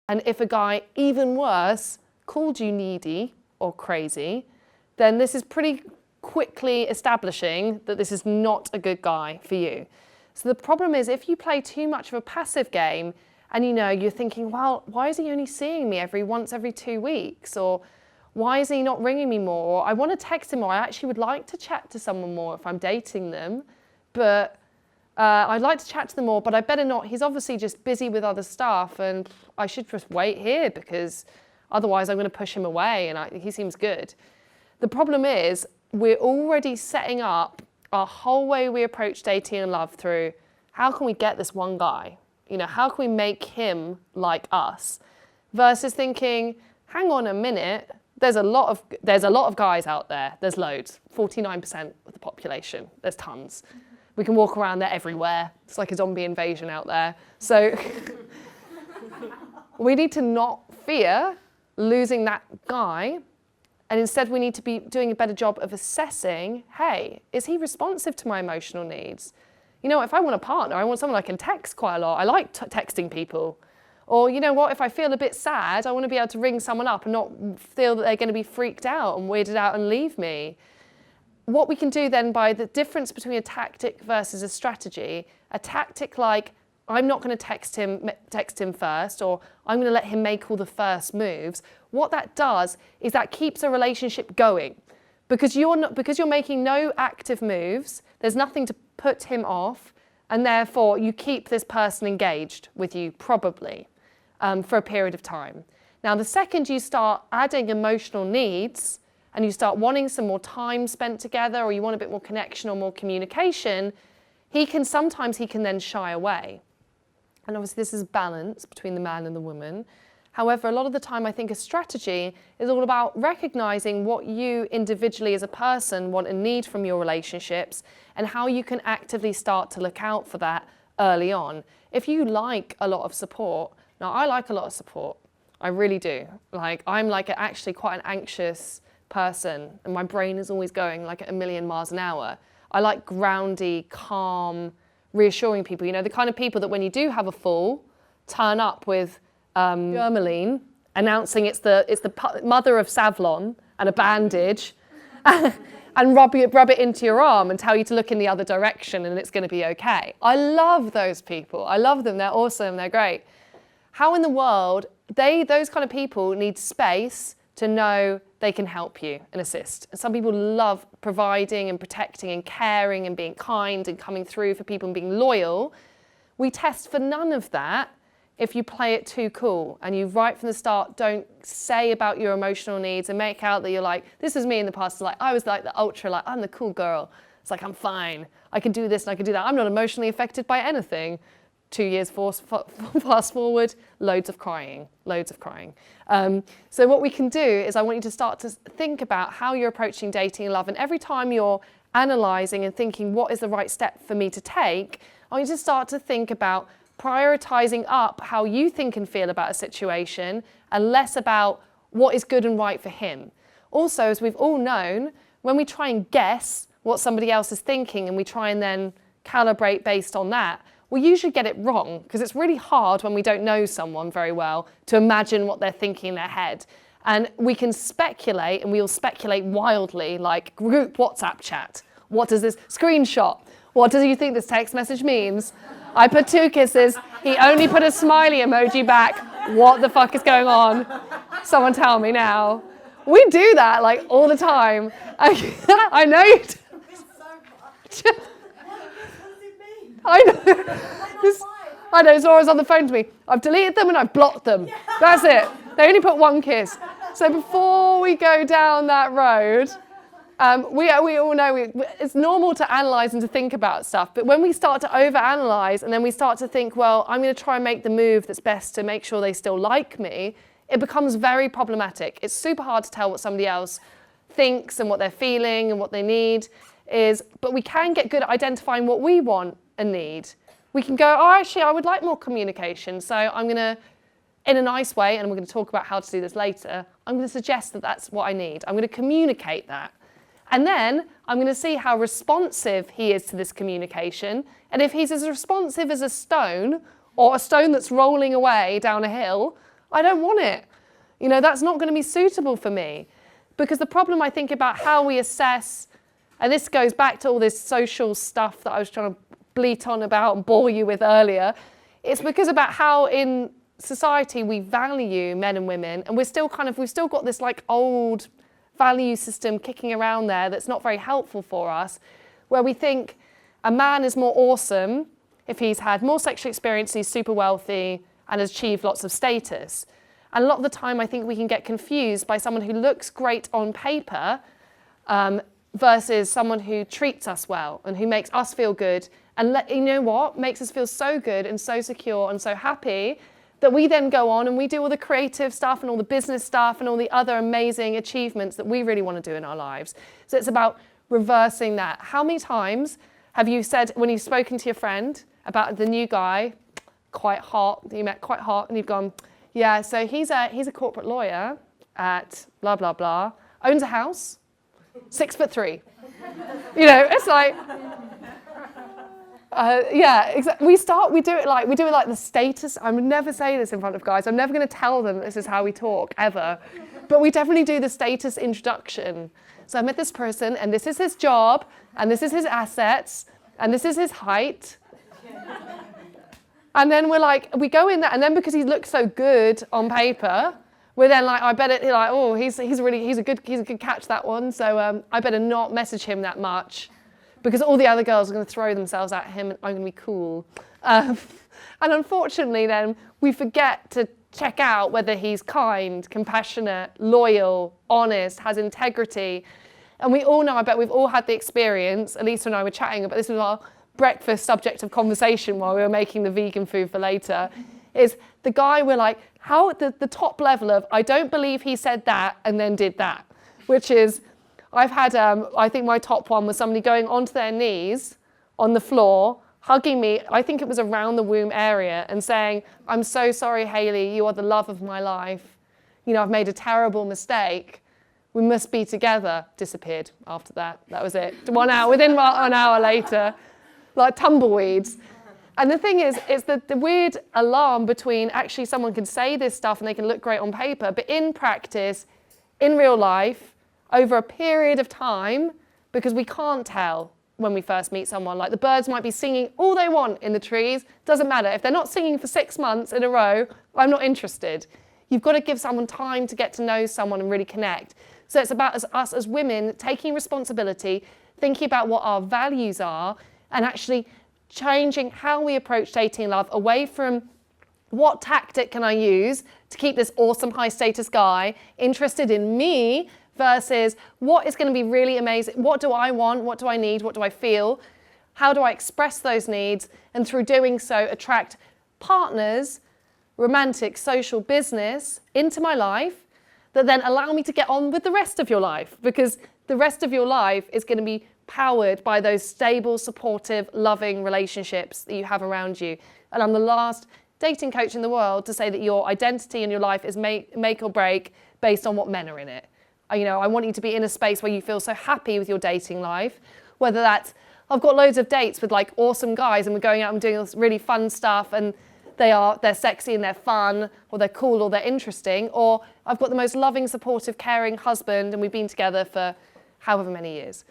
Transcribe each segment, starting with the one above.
And if a guy, even worse, called you needy or crazy, then this is pretty quickly establishing that this is not a good guy for you. So the problem is if you play too much of a passive game and you're thinking, well, why is he only seeing me once every 2 weeks? Or why is he not ringing me more? Or I want to text him more. I actually would like to chat to someone more if I'm dating them, but I'd like to chat to them more, but I better not. He's obviously just busy with other stuff and I should just wait here because otherwise I'm going to push him away and he seems good. The problem is we're already setting up our whole way we approach dating and love through how can we get this one guy? How can we make him like us? Versus thinking, hang on a minute, there's a lot of guys out there. There's loads, 49% of the population. There's tons. We can walk around there everywhere. It's like a zombie invasion out there. So we need to not fear losing that guy. And instead we need to be doing a better job of assessing, hey, is he responsive to my emotional needs? If I want a partner, I want someone I can text quite a lot. I like texting people. Or if I feel a bit sad, I want to be able to ring someone up and not feel that they're going to be freaked out and weirded out and leave me. What we can do then by the difference between a tactic versus a strategy, a tactic like, I'm not going to text him first, or I'm going to let him make all the first moves. What that does is that keeps a relationship going. Because you're making no active moves, there's nothing to put him off, and therefore you keep this person engaged with you, probably, for a period of time. Now, the second you start adding emotional needs, and you start wanting some more time spent together, or you want a bit more connection or more communication, sometimes he can then shy away. And obviously this is balance between the man and the woman. However, a lot of the time I think a strategy is all about recognizing what you individually as a person want and need from your relationships and how you can actively start to look out for that early on. If you like a lot of support, now I like a lot of support, I really do. I'm actually quite an anxious person and my brain is always going like at 1,000,000 miles an hour. I like groundy, calm, reassuring people, the kind of people that when you do have a fall, turn up with Tourmaline, announcing it's the mother of Savlon and a bandage, and rub it into your arm and tell you to look in the other direction and it's going to be okay. I love those people. I love them. They're awesome. They're great. How in the world, those kind of people need space to know they can help you and assist. And some people love providing and protecting and caring and being kind and coming through for people and being loyal. We test for none of that if you play it too cool and you right from the start don't say about your emotional needs and make out that you're like, this is me in the past, I was like the ultra, I'm the cool girl. It's like, I'm fine. I can do this and I can do that. I'm not emotionally affected by anything. 2 years fast forward, loads of crying. So what we can do is I want you to start to think about how you're approaching dating and love. And every time you're analysing and thinking, what is the right step for me to take, I want you to start to think about prioritising up how you think and feel about a situation and less about what is good and right for him. Also, as we've all known, when we try and guess what somebody else is thinking and we try and then calibrate based on that, we usually get it wrong because it's really hard when we don't know someone very well to imagine what they're thinking in their head. And we can speculate, and we'll speculate wildly, like group WhatsApp chat. What does this screenshot? What do you think this text message means? I put 2 kisses. He only put a smiley emoji back. What the fuck is going on? Someone tell me now. We do that like all the time. I know you do. I know, Zora's on the phone to me. I've deleted them and I've blocked them. That's it. They only put 1 kiss. So before we go down that road, we all know it's normal to analyse and to think about stuff. But when we start to overanalyze and then we start to think, well, I'm going to try and make the move that's best to make sure they still like me, it becomes very problematic. It's super hard to tell what somebody else thinks and what they're feeling and what they need is, but we can get good at identifying what we want and need. We can go, oh, actually, I would like more communication. So I'm going to, in a nice way, and we're going to talk about how to do this later, I'm going to suggest that that's what I need. I'm going to communicate that. And then I'm going to see how responsive he is to this communication. And if he's as responsive as a stone, or a stone that's rolling away down a hill, I don't want it. That's not going to be suitable for me. Because the problem, I think, about how we assess, and this goes back to all this social stuff that I was trying to bleat on about and bore you with earlier, it's because about how in society we value men and women, and we've still got this like old value system kicking around there that's not very helpful for us, where we think a man is more awesome if he's had more sexual experience, he's super wealthy and has achieved lots of status. And a lot of the time I think we can get confused by someone who looks great on paper versus someone who treats us well and who makes us feel good and makes us feel so good and so secure and so happy that we then go on and we do all the creative stuff and all the business stuff and all the other amazing achievements that we really want to do in our lives. So it's about reversing that. How many times have you said, when you've spoken to your friend about the new guy, quite hot, that you met quite hot, and you've gone, yeah, so he's a corporate lawyer at blah, blah, blah, owns a house, 6'3". It's like, we do it like the status. I would never say this in front of guys. I'm never going to tell them this is how we talk, ever. But we definitely do the status introduction. So I met this person, and this is his job, and this is his assets, and this is his height. And then we go in there, and then because he looks so good on paper, we're then like, I bet he's a good catch, that one. So I better not message him that much, because all the other girls are going to throw themselves at him, and I'm going to be cool. And unfortunately, then we forget to check out whether he's kind, compassionate, loyal, honest, has integrity. And we all know, I bet we've all had the experience. Elisa and I were chatting about this was our breakfast subject of conversation while we were making the vegan food for later, is the guy we're like, how at the top level of, I don't believe he said that and then did that, which is, I've had, I think my top one was somebody going onto their knees on the floor, hugging me, I think it was around the womb area, and saying, I'm so sorry, Hayley, you are the love of my life. I've made a terrible mistake. We must be together. Disappeared after that. That was it. 1 hour, within 1 hour later, like tumbleweeds. And the thing is, it's the weird alarm between actually someone can say this stuff and they can look great on paper, but in practice, in real life, over a period of time, because we can't tell when we first meet someone. Like the birds might be singing all they want in the trees, doesn't matter. If they're not singing for 6 months in a row, I'm not interested. You've got to give someone time to get to know someone and really connect. So it's about us as women taking responsibility, thinking about what our values are, and actually changing how we approach dating love away from what tactic can I use to keep this awesome high status guy interested in me versus what is going to be really amazing. What do I want? What do I need? What do I feel? How do I express those needs? And through doing so, attract partners, romantic, social, business into my life that then allow me to get on with the rest of your life, because the rest of your life is going to be powered by those stable, supportive, loving relationships that you have around you. And I'm the last dating coach in the world to say that your identity in your life is make or break based on what men are in it. I want you to be in a space where you feel so happy with your dating life, whether that's, I've got loads of dates with like awesome guys and we're going out and doing this really fun stuff and they're sexy and they're fun, or they're cool, or they're interesting, or I've got the most loving, supportive, caring husband and we've been together for however many years.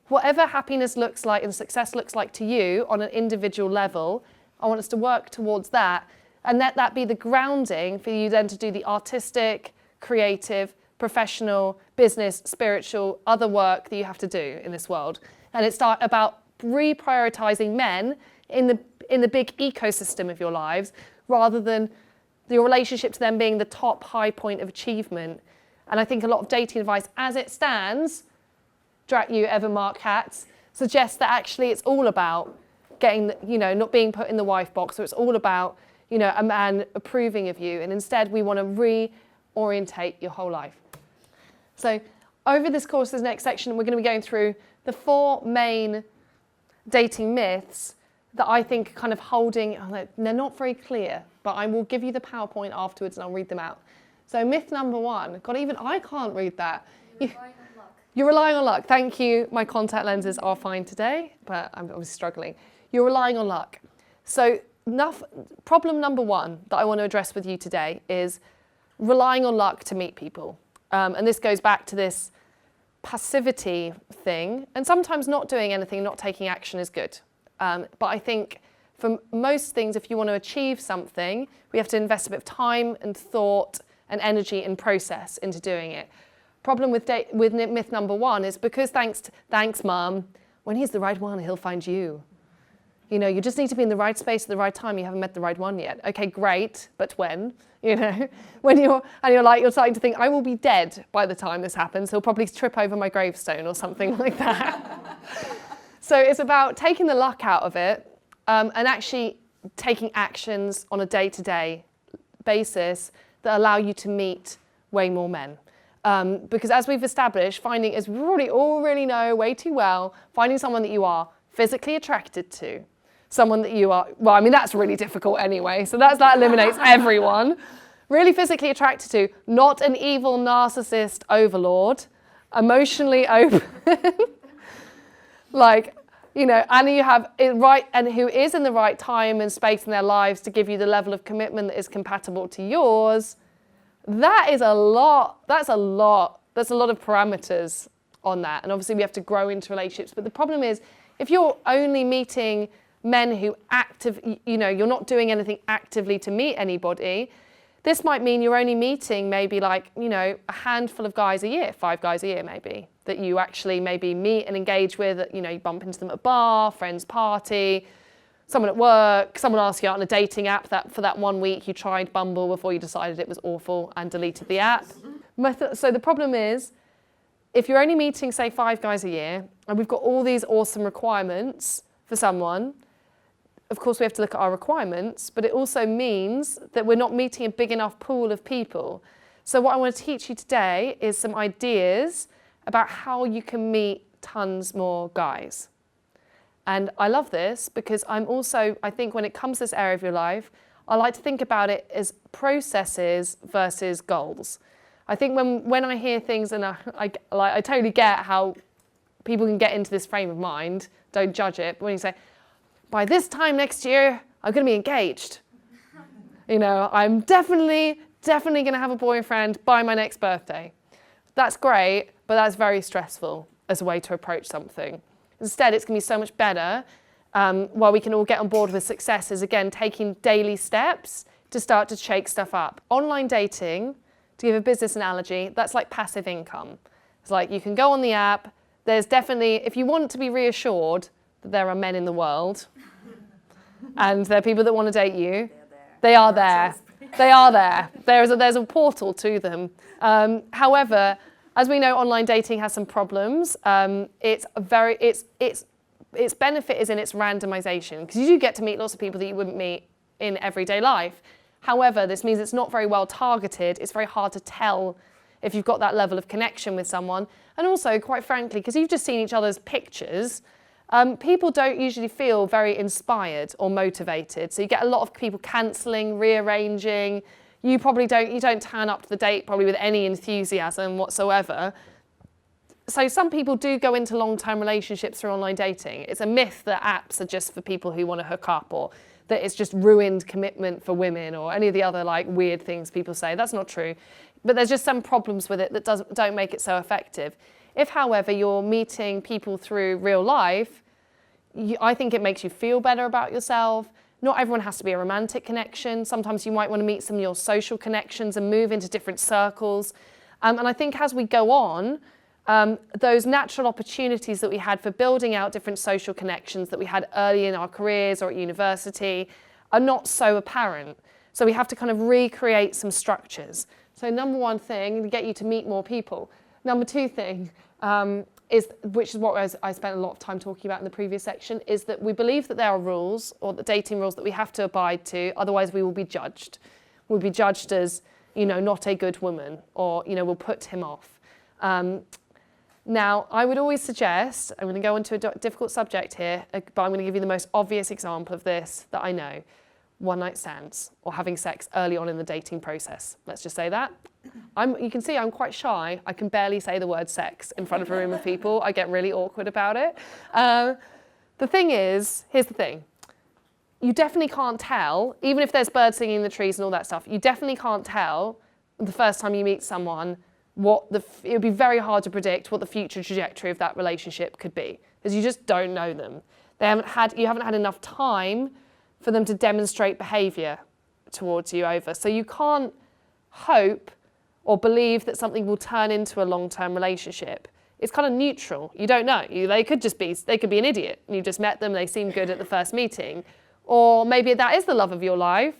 Whatever happiness looks like and success looks like to you on an individual level, I want us to work towards that and let that be the grounding for you then to do the artistic, creative, professional, business, spiritual, other work that you have to do in this world. And it's about reprioritizing men in the big ecosystem of your lives, rather than your relationship to them being the top high point of achievement. And I think a lot of dating advice as it stands, drat you ever Mark Hatz, suggests that actually it's all about getting, not being put in the wife box, or it's all about, a man approving of you. And instead we want to reorientate your whole life. So over this course, this next section, we're going to be going through the 4 main dating myths that I think kind of holding, they're not very clear, but I will give you the PowerPoint afterwards and I'll read them out. So myth number 1, God, even I can't read that. You're relying on luck. Thank you. My contact lenses are fine today, but I'm obviously struggling. You're relying on luck. So problem number 1 that I want to address with you today is relying on luck to meet people. And this goes back to this passivity thing. And sometimes not doing anything, not taking action is good. But I think for most things, if you want to achieve something, we have to invest a bit of time and thought and energy and process into doing it. Problem with myth number one is because thanks mum, when he's the right one, he'll find you. You know, you just need to be in the right space at the right time. You haven't met the right one yet. Okay, great, but when? You know, when you're starting to think, I will be dead by the time this happens. He'll probably trip over my gravestone or something like that. So it's about taking the luck out of it and actually taking actions on a day-to-day basis that allow you to meet way more men. Because as we've established, as we all really know way too well, finding someone that you are physically attracted to, someone that you are, well, I mean, that's really difficult anyway, so that eliminates everyone. Really physically attracted to, not an evil narcissist overlord, emotionally open, like, you know, and you have it right, and who is in the right time and space in their lives to give you the level of commitment that is compatible to yours. That is a lot. That's a lot of parameters on that. And obviously we have to grow into relationships. But the problem is, if you're only meeting men who you're not doing anything actively to meet anybody, this might mean you're only meeting maybe like, you know, a handful of guys a year, 5 guys a year maybe, that you actually maybe meet and engage with. You know, you bump into them at a bar, friend's party, someone at work, someone asks you out on a dating app that for that 1 week you tried Bumble before you decided it was awful and deleted the app. So the problem is, if you're only meeting, say, 5 guys a year, and we've got all these awesome requirements for someone, of course we have to look at our requirements, but it also means that we're not meeting a big enough pool of people. So what I want to teach you today is some ideas about how you can meet tons more guys. And I love this because I think when it comes to this area of your life, I like to think about it as processes versus goals. I think when I hear things, and I totally get how people can get into this frame of mind, don't judge it, but when you say, by this time next year, I'm going to be engaged. You know, I'm definitely going to have a boyfriend by my next birthday. That's great, but that's very stressful as a way to approach something. Instead, it's going to be so much better while we can all get on board with success is, again, taking daily steps to start to shake stuff up. Online dating, to give a business analogy, that's like passive income. It's like you can go on the app. There's definitely, if you want to be reassured that there are men in the world and there are people that want to date you, they are there. They are there. There's a portal to them. However, as we know, online dating has some problems. Its benefit is in its randomization, because you do get to meet lots of people that you wouldn't meet in everyday life. However, this means it's not very well targeted. It's very hard to tell if you've got that level of connection with someone. And also, quite frankly, because you've just seen each other's pictures, people don't usually feel very inspired or motivated. So you get a lot of people cancelling, rearranging. You don't turn up to the date probably with any enthusiasm whatsoever. So some people do go into long-term relationships through online dating. It's a myth that apps are just for people who want to hook up, or that it's just ruined commitment for women, or any of the other like weird things people say. That's not true. But there's just some problems with it that don't make it so effective. If, however, you're meeting people through real life, I think it makes you feel better about yourself. Not everyone has to be a romantic connection. Sometimes you might want to meet some of your social connections and move into different circles. And I think as we go on, those natural opportunities that we had for building out different social connections that we had early in our careers or at university are not so apparent. So we have to kind of recreate some structures. So number one thing, to get you to meet more people. Number two thing, which is what I spent a lot of time talking about in the previous section, is that we believe that there are rules, or the dating rules that we have to abide to, otherwise we will be judged. We'll be judged as, not a good woman, or, we'll put him off. Now, I would always suggest, I'm going to go into a difficult subject here, but I'm going to give you the most obvious example of this that I know. One-night stands, or having sex early on in the dating process. Let's just say that. You can see I'm quite shy. I can barely say the word sex in front of a room of people. I get really awkward about it. The thing is, here's the thing. You definitely can't tell, even if there's birds singing in the trees and all that stuff, you definitely can't tell the first time you meet someone, it would be very hard to predict what the future trajectory of that relationship could be, because you just don't know them. You haven't had enough time for them to demonstrate behaviour towards you over. So you can't hope or believe that something will turn into a long-term relationship. It's kind of neutral. You don't know. They could be an idiot. You just met them, they seem good at the first meeting. Or maybe that is the love of your life,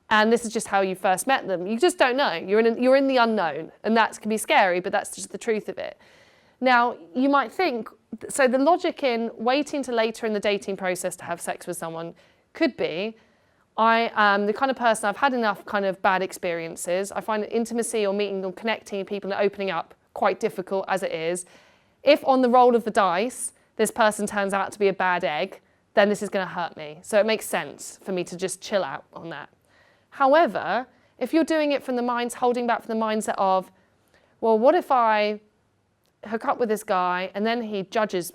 and this is just how you first met them. You just don't know. You're in the unknown, and that can be scary, but that's just the truth of it. Now, you might think, so the logic in waiting till later in the dating process to have sex with someone could be, I am the kind of person, I've had enough kind of bad experiences. I find intimacy or meeting or connecting with people and opening up quite difficult as it is. If on the roll of the dice, this person turns out to be a bad egg, then this is going to hurt me. So it makes sense for me to just chill out on that. However, if you're doing it from holding back from the mindset of, well, what if I hook up with this guy and then he judges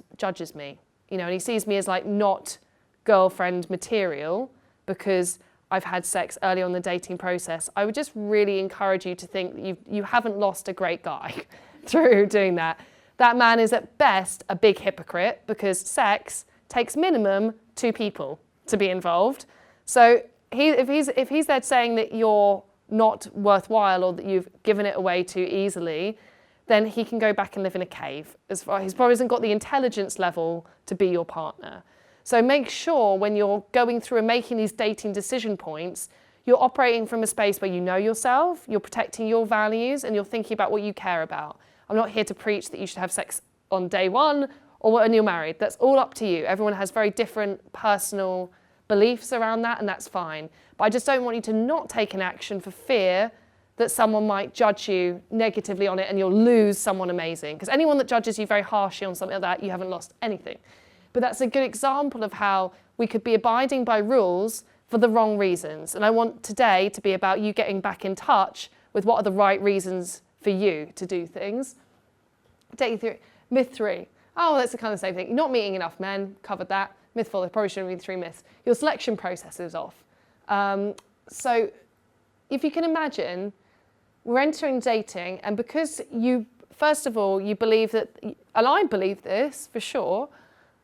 me, and he sees me as like not girlfriend material because I've had sex early on in the dating process, I would just really encourage you to think that you haven't lost a great guy through doing that. That man is at best a big hypocrite, because sex takes minimum 2 people to be involved. So if he's there saying that you're not worthwhile or that you've given it away too easily, then he can go back and live in a cave. He's probably hasn't got the intelligence level to be your partner. So make sure when you're going through and making these dating decision points, you're operating from a space where you know yourself, you're protecting your values, and you're thinking about what you care about. I'm not here to preach that you should have sex on day 1 or when you're married. That's all up to you. Everyone has very different personal beliefs around that, and that's fine. But I just don't want you to not take an action for fear that someone might judge you negatively on it and you'll lose someone amazing. Because anyone that judges you very harshly on something like that, you haven't lost anything. But that's a good example of how we could be abiding by rules for the wrong reasons. And I want today to be about you getting back in touch with what are the right reasons for you to do things. Myth 3. Oh, that's the kind of same thing. You're not meeting enough men. Covered that. Myth 4. There probably shouldn't be 3 myths. Your selection process is off. So if you can imagine, we're entering dating, and because first of all, you believe that, and I believe this for sure,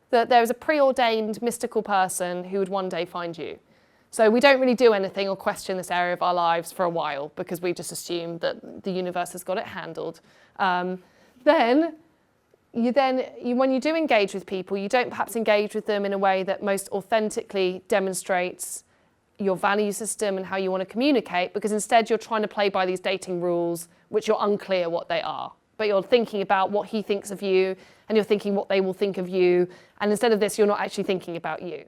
that there is a preordained mystical person who would one day find you. So we don't really do anything or question this area of our lives for a while because we just assume that the universe has got it handled. When you do engage with people, you don't perhaps engage with them in a way that most authentically demonstrates your value system and how you want to communicate, because instead you're trying to play by these dating rules, which you're unclear what they are. But you're thinking about what he thinks of you, and you're thinking what they will think of you. And instead of this, you're not actually thinking about you.